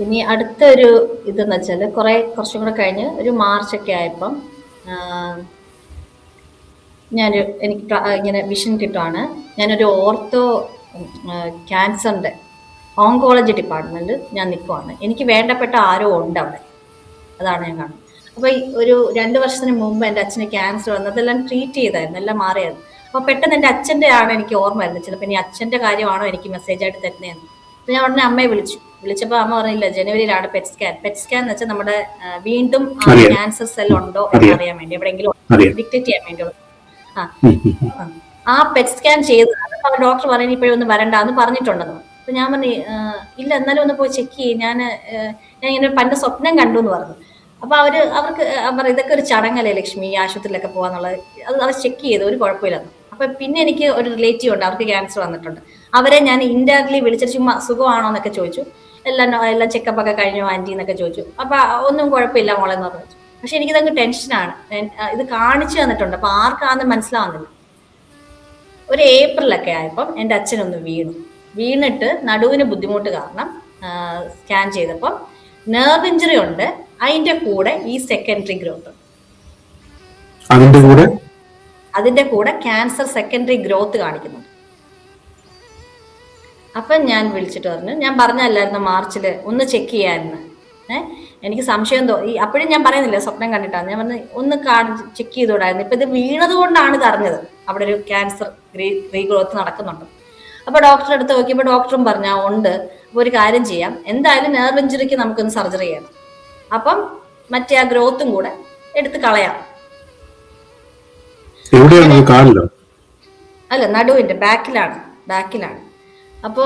ഇനി അടുത്തൊരു ഇതെന്ന് വെച്ചാൽ കുറച്ചും കൂടെ കഴിഞ്ഞ് ഒരു മാർച്ചൊക്കെ ആയപ്പം എനിക്ക് ഇങ്ങനെ വിഷൻ കിട്ടുവാണ്. ഞാനൊരു ഓർത്തോ ക്യാൻസറിൻ്റെ ഓങ്കോളജി ഡിപ്പാർട്ട്മെൻറ്റിൽ ഞാൻ നിൽക്കുവാണ്. എനിക്ക് വേണ്ടപ്പെട്ട ആരോ ഉണ്ട് അവിടെ, അതാണ് ഞാൻ കാണുന്നത്. അപ്പോൾ ഒരു 2 വർഷത്തിന് മുമ്പ് എൻ്റെ അച്ഛന് ക്യാൻസർ വന്നു. അതെല്ലാം ട്രീറ്റ് ചെയ്തായിരുന്നു, എല്ലാം മാറിയായിരുന്നു. അപ്പോൾ പെട്ടെന്ന് എൻ്റെ അച്ഛൻ്റെ ആണ് എനിക്ക് ഓർമ്മ വരുന്നത്. ചിലപ്പോൾ ഇനി അച്ഛൻ്റെ കാര്യമാണോ എനിക്ക് മെസ്സേജായിട്ട് തരുന്നതെന്ന്. അപ്പോൾ ഞാൻ ഉടനെ അമ്മയെ വിളിച്ചപ്പോൾ അമ്മ പറഞ്ഞില്ല, ജനുവരിയിലാണ് പെറ്റ് സ്കാൻ എന്ന് വെച്ചാൽ നമ്മുടെ വീണ്ടും ക്യാൻസർ സെൽ ഉണ്ടോ എന്ന് അറിയാൻ വേണ്ടി, എവിടെയെങ്കിലും ഡിറ്റക്ട് ചെയ്യാൻ വേണ്ടിയുള്ള ആ പെറ്റ് സ്കാൻ ചെയ്തതാണ്. അപ്പോൾ ഡോക്ടർ പറഞ്ഞു ഇപ്പോഴൊന്നും വരണ്ടെന്ന് പറഞ്ഞിട്ടുണ്ടെന്ന്. അപ്പൊ ഞാൻ പറഞ്ഞു ഇല്ല, എന്നാലും ഒന്ന് പോയി ചെക്ക് ചെയ്യും, ഞാൻ ഇങ്ങനെ പണ്ട് സ്വപ്നം കണ്ടു എന്ന് പറഞ്ഞു. അപ്പൊ അവർക്ക് ഇതൊക്കെ ഒരു ചടങ്ങല്ലേ ലക്ഷ്മി, ഈ ആശുപത്രിയിലൊക്കെ പോകാന്നുള്ളത്. അവർ ചെക്ക് ചെയ്തു, ഒരു കുഴപ്പമില്ലെന്ന്. അപ്പൊ പിന്നെ എനിക്ക് ഒരു റിലേറ്റീവ് ഉണ്ട്, അവർക്ക് ക്യാൻസർ വന്നിട്ടുണ്ട്. അവരെ ഞാൻ ഇൻഡയറക്ട്ലി വിളിച്ചിട്ട് ചുമ്മാ സുഖമാണോ എന്നൊക്കെ ചോദിച്ചു. എല്ലാം ചെക്കപ്പ് ഒക്കെ കഴിഞ്ഞു ആന്റി എന്നൊക്കെ ചോദിച്ചു. അപ്പൊ ഒന്നും കുഴപ്പമില്ല മോളെ എന്ന് പറഞ്ഞു. പക്ഷെ എനിക്കിതങ്ങ് ടെൻഷനാണ്. ഇത് കാണിച്ചു തന്നിട്ടുണ്ട്, അപ്പൊ ആർക്കാന്ന് മനസ്സിലാവുന്നില്ല. ഒരു ഏപ്രിലൊക്കെ ആയപ്പം എൻ്റെ അച്ഛനൊന്ന് വീണിട്ട് നടുവിന് ബുദ്ധിമുട്ട് കാരണം സ്കാൻ ചെയ്തപ്പം നെർവ് ഇഞ്ചുറി ഉണ്ട്, അതിന്റെ കൂടെ ഈ സെക്കൻഡറി ഗ്രോത്ത്, അതിന്റെ കൂടെ ക്യാൻസർ സെക്കൻഡറി ഗ്രോത്ത് കാണിക്കുന്നുണ്ട്. അപ്പൊ ഞാൻ വിളിച്ചിട്ട് പറഞ്ഞു, ഞാൻ പറഞ്ഞല്ലായിരുന്നു മാർച്ചില് ഒന്ന് ചെക്ക് ചെയ്യാമായിരുന്നു, എനിക്ക് സംശയം തോന്നി. അപ്പോഴും ഞാൻ പറയുന്നില്ല സ്വപ്നം കണ്ടിട്ടാണ്, ഞാൻ പറഞ്ഞ് ഒന്ന് ചെക്ക് ചെയ്തുകൂടായിരുന്നു. ഇപ്പൊ ഇത് വീണത് കൊണ്ടാണ് ഇത് അറിഞ്ഞത് അവിടെ ഒരു ക്യാൻസർ റീഗ്രോത്ത് നടക്കുന്നുണ്ട്. അപ്പൊ ഡോക്ടറെ അടുത്ത് നോക്കിയപ്പോൾ ഡോക്ടറും പറഞ്ഞാ ഉണ്ട്. അപ്പൊ ഒരു കാര്യം ചെയ്യാം, എന്തായാലും നെർവ് ഇഞ്ചുറിക്ക് നമുക്കൊന്ന് സർജറി ചെയ്യണം, അപ്പം മറ്റേ ആ ഗ്രോത്തും കൂടെ എടുത്ത് കളയാം. അല്ല, നടുവിന്റെ ബാക്കിലാണ്. അപ്പോ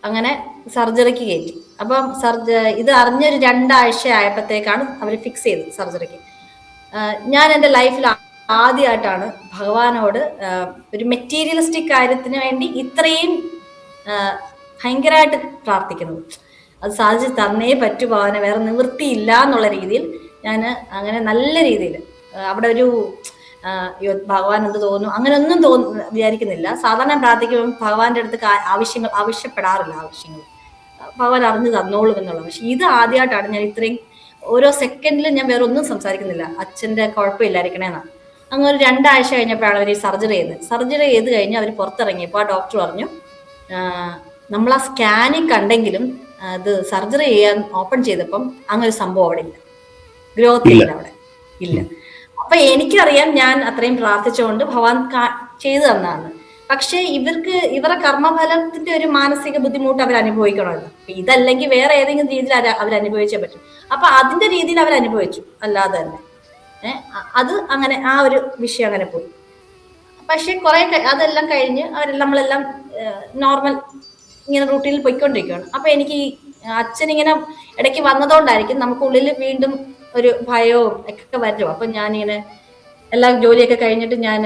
അങ്ങനെ സർജറിക്ക് കയറ്റി. അപ്പം ഇത് അറിഞ്ഞൊരു 2 ആഴ്ച ആയപ്പോഴത്തേക്കാണ് അവർ ഫിക്സ് ചെയ്തത് സർജറിക്ക്. ഞാൻ എൻ്റെ ലൈഫിൽ ആദ്യമായിട്ടാണ് ഭഗവാനോട് ഒരു മെറ്റീരിയലിസ്റ്റിക് കാര്യത്തിന് വേണ്ടി ഇത്രയും ഭയങ്കരമായിട്ട് പ്രാർത്ഥിക്കുന്നത്. അത് സാധിച്ച് തന്നേ പറ്റൂ ഭഗവാനെ, വേറെ നിവൃത്തിയില്ല എന്നുള്ള രീതിയിൽ ഞാൻ അങ്ങനെ നല്ല രീതിയിൽ അവിടെ ഒരു ഭഗവാൻ എന്ത് തോന്നുന്നു അങ്ങനെ ഒന്നും വിചാരിക്കുന്നില്ല. സാധാരണ പ്രാർത്ഥിക്കുമ്പോൾ ഭഗവാന്റെ അടുത്ത് ആവശ്യപ്പെടാറില്ല ആവശ്യങ്ങൾ, ഭഗവാൻ അറിഞ്ഞു തന്നോളും എന്നുള്ളത്. പക്ഷെ ഇത് ആദ്യമായിട്ടാണ് ഞാൻ ഇത്രയും ഓരോ സെക്കൻഡിലും ഞാൻ വേറെ ഒന്നും സംസാരിക്കുന്നില്ല, അച്ഛൻ്റെ കുഴപ്പമില്ലായിരിക്കണേന്നാണ്. അങ്ങനെ ഒരു 2 ആഴ്ച കഴിഞ്ഞപ്പോഴാണ് അവർ സർജറി ചെയ്ത് കഴിഞ്ഞ് അവർ പുറത്തിറങ്ങിയപ്പോൾ ആ ഡോക്ടർ പറഞ്ഞു, നമ്മൾ ആ സ്കാനിൽ കണ്ടെങ്കിലും അത് സർജറി ചെയ്യാൻ ഓപ്പൺ ചെയ്തപ്പം അങ്ങനെ ഒരു സംഭവം അവിടെ ഇല്ല, ഗ്രോത്ത് ഇല്ല അവിടെ ഇല്ല. അപ്പൊ എനിക്കറിയാം ഞാൻ അത്രയും പ്രാർത്ഥിച്ചുകൊണ്ട് ഭഗവാൻ ചെയ്തു തന്നാണ്. പക്ഷെ ഇവരുടെ കർമ്മഫലത്തിന്റെ ഒരു മാനസിക ബുദ്ധിമുട്ട് അവർ അനുഭവിക്കണമല്ലോ. ഇതല്ലെങ്കിൽ വേറെ ഏതെങ്കിലും രീതിയിൽ അവർ അനുഭവിച്ചേ പറ്റും. അപ്പൊ അതിന്റെ രീതിയിൽ അവർ അനുഭവിച്ചു, അല്ലാതെ തന്നെ അത് അങ്ങനെ ആ ഒരു വിഷയം അങ്ങനെ പോയി. പക്ഷെ കുറെ അതെല്ലാം കഴിഞ്ഞ് നമ്മളെല്ലാം നോർമൽ ഇങ്ങനെ റൂട്ടീനിൽ പോയിക്കൊണ്ടിരിക്കുകയാണ്. അപ്പൊ എനിക്ക് അച്ഛനിങ്ങനെ ഇടയ്ക്ക് വന്നതുകൊണ്ടായിരിക്കും നമുക്കുള്ളിൽ വീണ്ടും ഒരു ഭയവും ഒക്കെ വരും. അപ്പൊ ഞാനിങ്ങനെ എല്ലാ ജോലിയൊക്കെ കഴിഞ്ഞിട്ട് ഞാൻ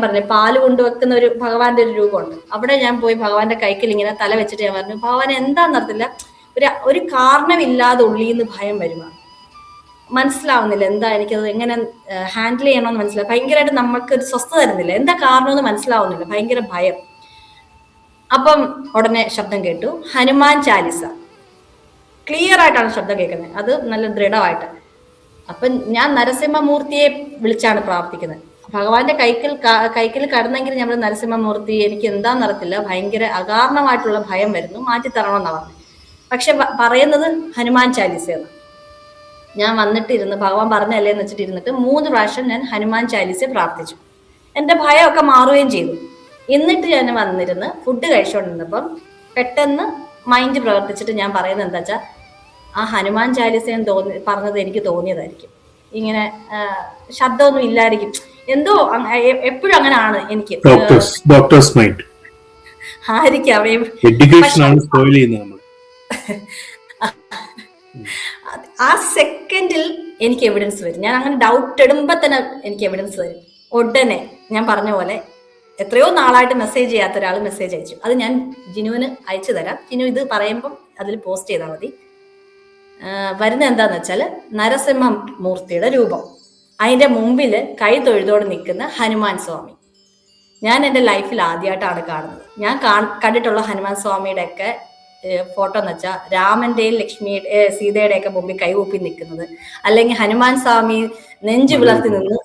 പറഞ്ഞു, പാല് കൊണ്ടുവെക്കുന്ന ഒരു ഭഗവാന്റെ ഒരു രൂപമുണ്ട്, അവിടെ ഞാൻ പോയി ഭഗവാന്റെ കൈക്കിൽ ഇങ്ങനെ തല വെച്ചിട്ട് ഞാൻ പറഞ്ഞു, ഭഗവാൻ എന്താന്നറിയില്ല, ഒരു കാരണമില്ലാതെ ഉള്ളിന്ന് ഭയം വരുവാണ്, മനസ്സിലാവുന്നില്ല എന്താ, എനിക്കത് എങ്ങനെ ഹാൻഡിൽ ചെയ്യണമെന്ന് മനസ്സിലാവും, ഭയങ്കരമായിട്ട് നമുക്ക് ഒരു സ്വസ്ഥത തരുന്നില്ല, എന്താ കാരണമെന്ന് മനസ്സിലാവുന്നില്ല, ഭയങ്കര ഭയം. അപ്പം ഉടനെ ശബ്ദം കേട്ടു, ഹനുമാൻ ചാലിസ, ക്ലിയർ ആയിട്ടാണ് ശബ്ദം കേൾക്കുന്നത്, അത് നല്ല ദൃഢമായിട്ട്. അപ്പൊ ഞാൻ നരസിംഹമൂർത്തിയെ വിളിച്ചാണ് പ്രാർത്ഥിക്കുന്നത്. ഭഗവാന്റെ കൈക്കിൽ കടന്നെങ്കിൽ നമ്മൾ നരസിംഹമൂർത്തി, എനിക്ക് എന്താന്ന് അറിയത്തില്ല, ഭയങ്കര അകാരണമായിട്ടുള്ള ഭയം വരുന്നു, മാറ്റി തരണമെന്നാണ് പറഞ്ഞത്. പക്ഷെ പറയുന്നത് ഹനുമാൻ ചാലിസയാണ്. ഞാൻ വന്നിട്ടിരുന്ന് ഭഗവാൻ പറഞ്ഞല്ലേ എന്ന് വെച്ചിട്ട് ഇരുന്നിട്ട് 3 പ്രാവശ്യം ഞാൻ ഹനുമാൻ ചാലിസ പ്രാർത്ഥിച്ചു. എൻ്റെ ഭയമൊക്കെ മാറുകയും ചെയ്തു. എന്നിട്ട് ഞാൻ വന്നിരുന്ന് ഫുഡ് കഴിച്ചുകൊണ്ടിരുന്നപ്പം പെട്ടെന്ന് മൈൻഡ് പ്രവർത്തിച്ചിട്ട് ഞാൻ പറയുന്നത് എന്താ വെച്ചാൽ, ആ ഹനുമാൻ ചാലിസയെന്ന് പറഞ്ഞത് എനിക്ക് തോന്നിയതായിരിക്കും, ഇങ്ങനെ ശബ്ദമൊന്നും ഇല്ലായിരിക്കും, എന്തോ എപ്പോഴും അങ്ങനെയാണ് എനിക്ക് ആ സെക്കൻഡിൽ എനിക്ക് എവിഡൻസ് വരും. ഞാൻ അങ്ങനെ ഡൗട്ട് ഇടുമ്പോ തന്നെ എനിക്ക് എവിഡൻസ് വരും. ഉടനെ ഞാൻ പറഞ്ഞ പോലെ എത്രയോ നാളായിട്ട് മെസ്സേജ് ചെയ്യാത്ത ഒരാൾ മെസ്സേജ് അയച്ചു. അത് ഞാൻ ജിനുവിന് അയച്ചു തരാം. ജിനു ഇത് പറയുമ്പം അതിൽ പോസ്റ്റ് ചെയ്താൽ മതി. വരുന്നത് എന്താന്ന് വെച്ചാൽ, നരസിംഹമൂർത്തിയുടെ രൂപം, അതിന്റെ മുമ്പിൽ കൈ തൊഴുതോടെ നിൽക്കുന്ന ഹനുമാൻ സ്വാമി. ഞാൻ എൻ്റെ ലൈഫിൽ ആദ്യമായിട്ടാണ് കാണുന്നത്. ഞാൻ കണ്ടിട്ടുള്ള ഹനുമാൻ സ്വാമിയുടെ ഒക്കെ ഫോട്ടോ എന്ന് വെച്ചാൽ രാമന്റെയും ലക്ഷ്മിയുടെ സീതയുടെ ഒക്കെ മുമ്പിൽ കൈകൂപ്പി നിൽക്കുന്നത്, അല്ലെങ്കിൽ ഹനുമാൻ സ്വാമി നെഞ്ചു വിളർത്തി നിന്ന്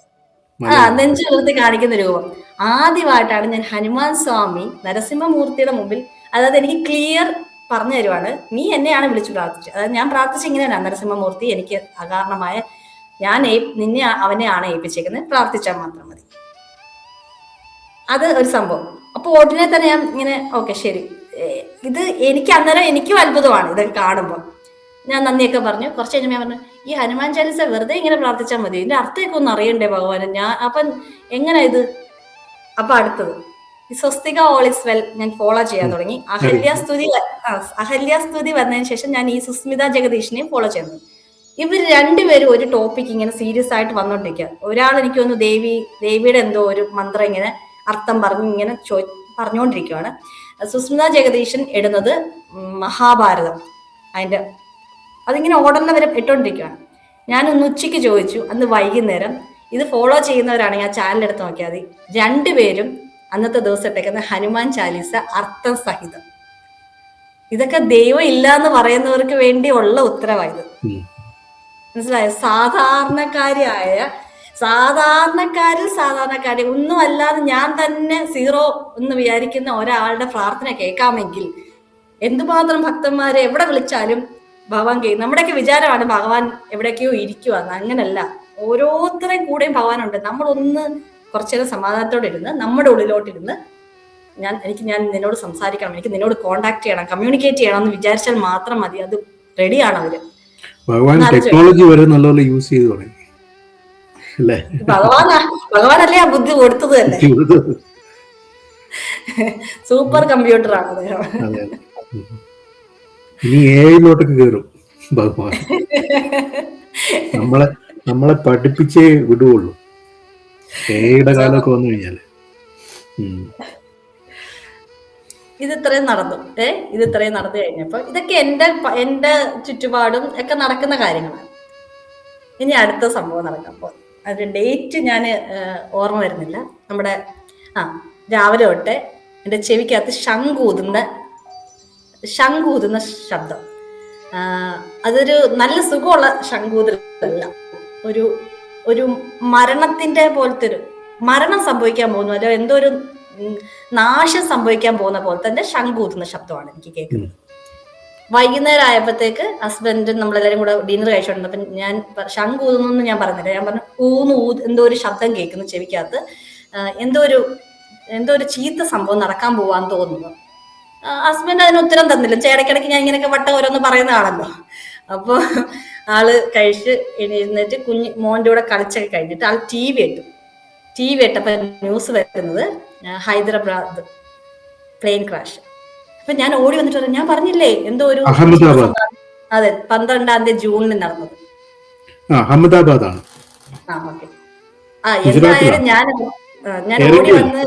നെഞ്ചു വിളർത്തി കാണിക്കുന്ന രൂപം. ആദ്യമായിട്ടാണ് ഞാൻ ഹനുമാൻ സ്വാമി നരസിംഹമൂർത്തിയുടെ മുമ്പിൽ, അതായത് എനിക്ക് ക്ലിയർ പറഞ്ഞു തരുവാണ്, നീ എന്നെയാണ് വിളിച്ചു പ്രാർത്ഥിച്ചത്. അതായത് ഞാൻ പ്രാർത്ഥിച്ച ഇങ്ങനെയാണ്, നരസിംഹമൂർത്തി എനിക്ക് അകാരണമായ ഞാൻ നിന്നെ അവനെയാണ് ഏൽപ്പിച്ചേക്കുന്നത്, പ്രാർത്ഥിച്ചാൽ മാത്രം മതി. അത് ഒരു സംഭവം. അപ്പൊ ഉടനെ തന്നെ ഞാൻ ഇങ്ങനെ ഓക്കെ ശരി, ഇത് എനിക്ക് അന്നേരം എനിക്കും അത്ഭുതമാണ് ഇതൊക്കെ കാണുമ്പോൾ. ഞാൻ നന്ദിയൊക്കെ പറഞ്ഞു. കുറച്ച് കഴിഞ്ഞ് ഞാൻ പറഞ്ഞു, ഈ ഹനുമാൻ ചാലിസ വെറുതെ ഇങ്ങനെ പ്രാർത്ഥിച്ചാൽ മതി, ഇതിന്റെ അർത്ഥമൊക്കെ ഒന്ന് അറിയണ്ടേ ഭഗവാന്, ഞാൻ അപ്പം എങ്ങനെ ഇത്. അപ്പൊ അടുത്തത് ഈ സ്വസ്തിക ഓൾ ഇസ് വെൽ ഞാൻ ഫോളോ ചെയ്യാൻ തുടങ്ങി. അഹല്യാസ്തുതി വന്നതിന് ശേഷം ഞാൻ ഈ സുസ്മിത ജഗദീഷിനെയും ഫോളോ ചെയ്യുന്നു. ഇവർ രണ്ടുപേരും ഒരു ടോപ്പിക് ഇങ്ങനെ സീരിയസ് ആയിട്ട് വന്നോണ്ടിരിക്കുക. ഒരാൾ എനിക്ക് തോന്നുന്നു ദേവിയുടെ എന്തോ ഒരു മന്ത്രം ഇങ്ങനെ അർത്ഥം പറഞ്ഞ് ഇങ്ങനെ പറഞ്ഞുകൊണ്ടിരിക്കുകയാണ്. സുസ്മിത ജഗദീശൻ ഇടുന്നത് മഹാഭാരതം, അതിങ്ങനെ ഓർഡറിൽ വരെ ഇട്ടുകൊണ്ടിരിക്കുകയാണ്. ഞാനൊന്ന് ഉച്ചയ്ക്ക് ചോദിച്ചു, അന്ന് വൈകുന്നേരം. ഇത് ഫോളോ ചെയ്യുന്നവരാണെങ്കിൽ ആ ചാനൽ എടുത്ത് നോക്കിയാൽ മതി, രണ്ടുപേരും അന്നത്തെ ദിവസം ഇട്ടേക്കുന്ന ഹനുമാൻ ചാലീസ അർത്ഥം സഹിതം. ഇതൊക്കെ ദൈവം ഇല്ല എന്ന് പറയുന്നവർക്ക് വേണ്ടി ഉള്ള ഉത്തരവായത്. മനസ്സിലായോ? സാധാരണക്കാരിൽ ഒന്നും അല്ലാതെ ഞാൻ തന്നെ സീറോ എന്ന് വിചാരിക്കുന്ന ഒരാളുടെ പ്രാർത്ഥന കേൾക്കാമെങ്കിൽ എന്തുമാത്രം ഭക്തന്മാരെ എവിടെ വിളിച്ചാലും ഭഗവാൻ കേൾക്കും. നമ്മുടെയൊക്കെ വിചാരമാണ് ഭഗവാൻ എവിടേക്കോ ഇരിക്കുവാന്ന്. അങ്ങനല്ല, ഓരോരുത്തരെയും കൂടെയും ഭഗവാനുണ്ട്. നമ്മളൊന്ന് കുറച്ചേരം സമാധാനത്തോടെ ഇരുന്ന് നമ്മുടെ ഉള്ളിലോട്ടിരുന്ന് ഞാൻ നിന്നോട് സംസാരിക്കണം, എനിക്ക് നിന്നോട് കോണ്ടാക്ട് ചെയ്യണം, കമ്മ്യൂണിക്കേറ്റ് ചെയ്യണം എന്ന് വിചാരിച്ചാൽ മാത്രം മതി. അത് റെഡിയാണ് അവര്. ഭഗവാൻ ടെക്നോളജി വരെ നല്ലപോലെ യൂസ് ചെയ്തു തുടങ്ങി അല്ലേ? ഭഗവാനല്ലേ ആ ബുദ്ധി കൊടുത്തത് തന്നെ. സൂപ്പർ കമ്പ്യൂട്ടർ ആണ് അദ്ദേഹം. ഇനി ഏഴിലോട്ടൊക്കെ കയറും ഭഗവാൻ. നമ്മളെ പഠിപ്പിച്ചേ വിടുകയുള്ളൂ ഏയുടെ കാലമൊക്കെ വന്നു കഴിഞ്ഞാല്. ഇത് ഇത്രയും നടന്നു കഴിഞ്ഞപ്പോ ഇതൊക്കെ എന്റെ ചുറ്റുപാടും ഒക്കെ നടക്കുന്ന കാര്യങ്ങളാണ്. ഇനി അടുത്ത സംഭവം നടക്കാൻ പോകും. അതിന്റെ ഡേറ്റ് ഞാൻ ഓർമ്മ വരുന്നില്ല. നമ്മുടെ രാവിലെ തൊട്ട് എൻ്റെ ചെവിക്കകത്ത് ശംഖൂതുന്ന ശബ്ദം. അതൊരു നല്ല സുഖമുള്ള ശംഖൂതലല്ല, ഒരു മരണത്തിന്റെ പോലത്തെ ഒരു മരണം സംഭവിക്കാൻ പോകുന്നു, അല്ല എന്തോ ഒരു നാശം സംഭവിക്കാൻ പോകുന്ന പോലത്തെ എൻ്റെ ശംഖൂതുന്ന ശബ്ദമാണ് എനിക്ക് കേൾക്കുന്നത്. വൈകുന്നേരം ആയപ്പോഴത്തേക്ക് ഹസ്ബൻഡും നമ്മളെല്ലാവരും കൂടെ ഡിന്നർ കഴിച്ചോണ്ട്, അപ്പം ഞാൻ ശംഖൂതുന്നു ഞാൻ പറഞ്ഞില്ല, ഞാൻ പറഞ്ഞു എന്തോ ഒരു ശബ്ദം കേൾക്കുന്നു ചെവിക്കകത്ത്, എന്തോ ഒരു ചീത്ത സംഭവം നടക്കാൻ പോവാന്ന് തോന്നുന്നു. ഹസ്ബൻഡ് അതിന് ഉത്തരം തന്നില്ല. ഇടയ്ക്കിടയ്ക്ക് ഞാൻ ഇങ്ങനെയൊക്കെ വട്ടം ഓരോന്ന് പറയുന്നതാണല്ലോ. അപ്പോൾ ആള് കഴിച്ച് എഴുന്നേറ്റ് മോൻ്റെ കൂടെ കളിച്ചൊക്കെ കഴിഞ്ഞിട്ട് ആൾ ടി വി ഇട്ടപ്പോൾ ന്യൂസ് വരുന്നത് ഹൈദരാബാദ് പ്ലെയിൻ ക്രാഷ്. അപ്പൊ ഞാൻ ഓടി വന്നിട്ട് പറഞ്ഞു, ഞാൻ പറഞ്ഞില്ലേ എന്തോ ഒരു അതെ 12 ജൂണിൽ നടന്നത് അഹമ്മദാബാദാണ്. എന്തായാലും ഞാൻ ഓടി വന്ന്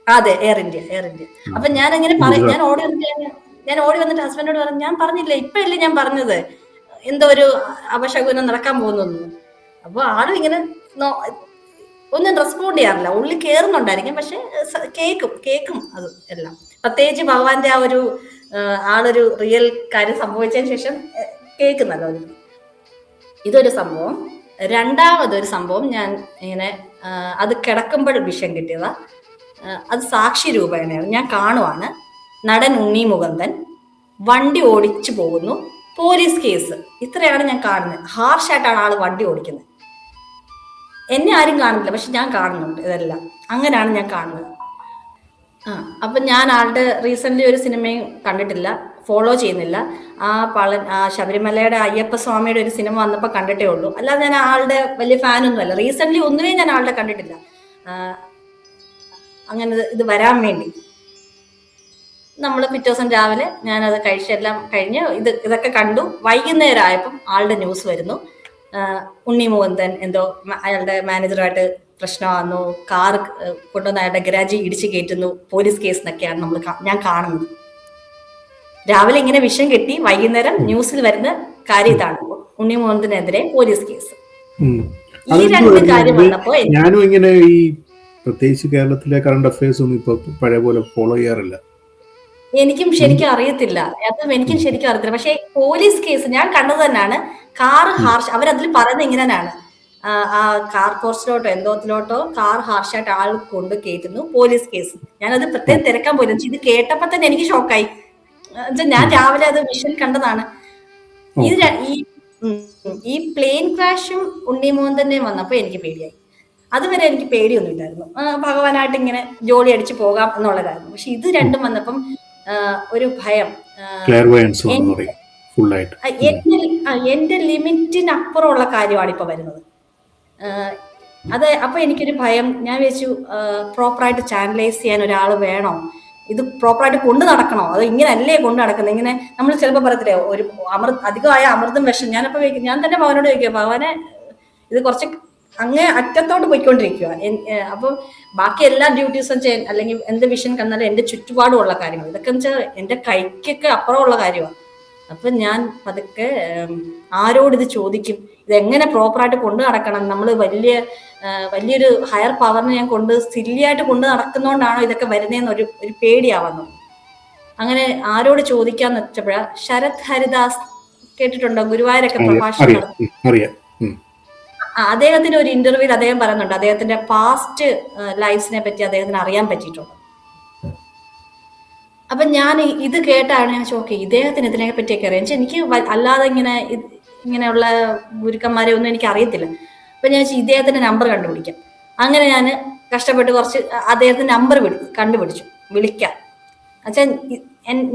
അതെ എയർ ഇന്ത്യ. അപ്പൊ ഞാൻ അങ്ങനെ പറയും, ഞാൻ ഓടി വന്നിട്ട് ഹസ്ബൻഡോട് പറഞ്ഞു, ഞാൻ പറഞ്ഞില്ലേ ഇപ്പഴല്ലേ ഞാൻ പറഞ്ഞത് എന്തോ ഒരു അപശകുനം നടക്കാൻ പോകുന്നു. അപ്പൊ ആളും ഇങ്ങനെ ഒന്നും റെസ്പോണ്ട് ചെയ്യാറില്ല, ഉള്ളിൽ കേറുന്നുണ്ടായിരിക്കും, പക്ഷെ കേക്കും അത് എല്ലാം. പ്രത്യേകിച്ച് ഭഗവാന്റെ ആ ഒരു ആളൊരു റിയൽ കാര്യം സംഭവിച്ചതിന് ശേഷം കേൾക്കുന്നല്ലോ. ഇതൊരു സംഭവം. രണ്ടാമതൊരു സംഭവം ഞാൻ ഇങ്ങനെ അത് കിടക്കുമ്പോൾ വിഷയം കിട്ടിയതാ. അത് സാക്ഷി രൂപേണയാണ്. ഞാൻ കാണുവാണ്, നടൻ ഉണ്ണി മുകുന്ദൻ വണ്ടി ഓടിച്ചു പോകുന്നു, പോലീസ് കേസ്. ഇത്രയാണ് ഞാൻ കാണുന്നത്. ഹാർഷായിട്ടാണ് ആള് വണ്ടി ഓടിക്കുന്നത്. എന്നെ ആരും കാണുന്നില്ല, പക്ഷെ ഞാൻ കാണുന്നുണ്ട് ഇതെല്ലാം. അങ്ങനെയാണ് ഞാൻ കാണുന്നത്. അപ്പം ഞാൻ ആളുടെ റീസെൻ്റ്ലി ഒരു സിനിമയും കണ്ടിട്ടില്ല, ഫോളോ ചെയ്യുന്നില്ല. ആ ശബരിമലയുടെ അയ്യപ്പ സ്വാമിയുടെ ഒരു സിനിമ വന്നപ്പോൾ കണ്ടിട്ടേ ഉള്ളൂ. അല്ലാതെ ഞാൻ ആളുടെ വലിയ ഫാനൊന്നുമല്ല. റീസെൻ്റ്ലി ഒന്നുമേ ഞാൻ ആളുടെ കണ്ടിട്ടില്ല. അങ്ങനെ ഇത് വരാൻ വേണ്ടി നമ്മൾ പിറ്റേ ദിവസം രാവിലെ ഞാനത് കഴിച്ചെല്ലാം കഴിഞ്ഞ് ഇതൊക്കെ കണ്ടു. വൈകുന്നേരം ആയപ്പം ആളുടെ ന്യൂസ് വരുന്നു, ഉണ്ണി മുകുന്ദൻ എന്തോ അയാളുടെ മാനേജറുമായിട്ട് പ്രശ്നമാകുന്നു, കാർ കൊണ്ടുവന്ന് അയാളുടെ ഗരാജി ഇടിച്ചു കയറ്റുന്നു, പോലീസ് കേസ് എന്നൊക്കെയാണ് ഞാൻ കാണുന്നത്. രാവിലെ ഇങ്ങനെ വിഷയം കെട്ടി, വൈകുന്നേരം ന്യൂസിൽ വരുന്ന കാര്യം ഇതാണ്, ഉണ്ണി മുകുന്ദനെതിരെ പോലീസ് കേസ്. ഈ രണ്ട് കാര്യം വന്നപ്പോ ഞാനും ഇങ്ങനെ ഈ പ്രത്യേകിച്ച് കേരളത്തിലെ കറണ്ട് അഫയേഴ്സ് ഒന്നും ഇപ്പൊ പഴയ പോലെ ഫോളോ ചെയ്യാറില്ല. എനിക്കും ശരിക്കും അറിയത്തില്ല. എനിക്കും ശരിക്കും അറിയത്തില്ല. പക്ഷേ പോലീസ് കേസ് ഞാൻ കണ്ടത് തന്നെയാണ്. കാർ ഹാർഷ് അവരതിൽ പറയുന്നത് ഇങ്ങനെ തന്നെയാണ്. ആ കാർ പോസ്റ്റിലോട്ടോ എന്തോത്തിലോട്ടോ കാർ ഹാർഷായിട്ട് ആൾ കൊണ്ട് കയറ്റുന്നു, പോലീസ് കേസ്. ഞാനത് പ്രത്യേകം തിരക്കാൻ പോലും. ഇത് കേട്ടപ്പോ തന്നെ എനിക്ക് ഷോക്കായി. ഞാൻ രാവിലെ അത് വിഷൻ കണ്ടതാണ്. ഇത് ഈ പ്ലെയിൻ ക്രാഷും ഉണ്ണിമോൻ തന്നെ വന്നപ്പോ എനിക്ക് പേടിയായി. അതുവരെ എനിക്ക് പേടിയൊന്നും ഇല്ലായിരുന്നു. ഭഗവാനായിട്ട് ഇങ്ങനെ ജോലി അടിച്ച് പോകാം എന്നുള്ളതായിരുന്നു. പക്ഷെ ഇത് രണ്ടും വന്നപ്പം ഒരു ഭയം. എന്റെ ലിമിറ്റിനപ്പുറമുള്ള കാര്യമാണ് ഇപ്പൊ വരുന്നത്. അത് അപ്പൊ എനിക്കൊരു ഭയം. ഞാൻ വിചാരിച്ചു പ്രോപ്പറായിട്ട് ചാനലൈസ് ചെയ്യാൻ ഒരാൾ വേണോ, ഇത് പ്രോപ്പറായിട്ട് കൊണ്ടു നടക്കണോ, അത് ഇങ്ങനെ അല്ലേ കൊണ്ടു നടക്കുന്നത്. ഇങ്ങനെ നമ്മൾ ചിലപ്പോൾ പറയത്തില്ലേ ഒരു അധികമായ അമൃതം വിഷം. ഞാൻ തന്നെ ഭഗവാനോട് ചോദിക്കുക, ഭഗവാനെ ഇത് കുറച്ച് അങ്ങേ അറ്റത്തോട്ട് പോയിക്കൊണ്ടിരിക്കുക. അപ്പൊ ബാക്കി എല്ലാ ഡ്യൂട്ടീസും ചെയ്യാൻ അല്ലെങ്കിൽ എന്ത് വിഷൻ കന്നാലും എന്റെ ചുറ്റുപാടുമുള്ള കാര്യങ്ങൾ, ഇതൊക്കെ വെച്ചാൽ എന്റെ കൈക്കൊക്കെ അപ്പുറമുള്ള കാര്യമാണ്. അപ്പൊ ഞാൻ പതുക്കെ ആരോട് ഇത് ചോദിക്കും, ഇതെങ്ങനെ പ്രോപ്പറായിട്ട് കൊണ്ടു നടക്കണം, നമ്മൾ വലിയൊരു ഹയർ പവറിനെ ഞാൻ സില്ലിയായിട്ട് കൊണ്ടു നടക്കുന്നോണ്ടാണോ ഇതൊക്കെ വരുന്നതെന്ന് ഒരു പേടിയാവുന്നു. അങ്ങനെ ആരോട് ചോദിക്കാന്ന് വെച്ചപ്പോഴാ ശരത് ഹരിദാസ് കേട്ടിട്ടുണ്ടോ? ഗുരുവായൂരൊക്കെ പ്രഭാഷണം നടത്തും. അദ്ദേഹത്തിന്റെ ഒരു ഇന്റർവ്യൂവിൽ അദ്ദേഹം പറയുന്നുണ്ട്, അദ്ദേഹത്തിന്റെ പാസ്റ്റ് ലൈഫ്സിനെ പറ്റി അദ്ദേഹത്തിന് അറിയാൻ പറ്റിയിട്ടുണ്ട്. അപ്പൊ ഞാൻ ഇത് കേട്ടാണ് ഞാൻ ചോദിക്കുക, ഇദ്ദേഹത്തിന് ഇതിനെ പറ്റിയൊക്കെ അറിയാം. എനിക്ക് അല്ലാതെ ഇങ്ങനെയുള്ള ഗുരുക്കന്മാരെ ഒന്നും എനിക്ക് അറിയത്തില്ല. അപ്പൊ ഞാൻ ഇദ്ദേഹത്തിന്റെ നമ്പർ കണ്ടുപിടിക്കാം. അങ്ങനെ ഞാൻ കഷ്ടപ്പെട്ട് കുറച്ച് അദ്ദേഹത്തിന്റെ നമ്പർ കണ്ടുപിടിച്ചു, വിളിക്കാം.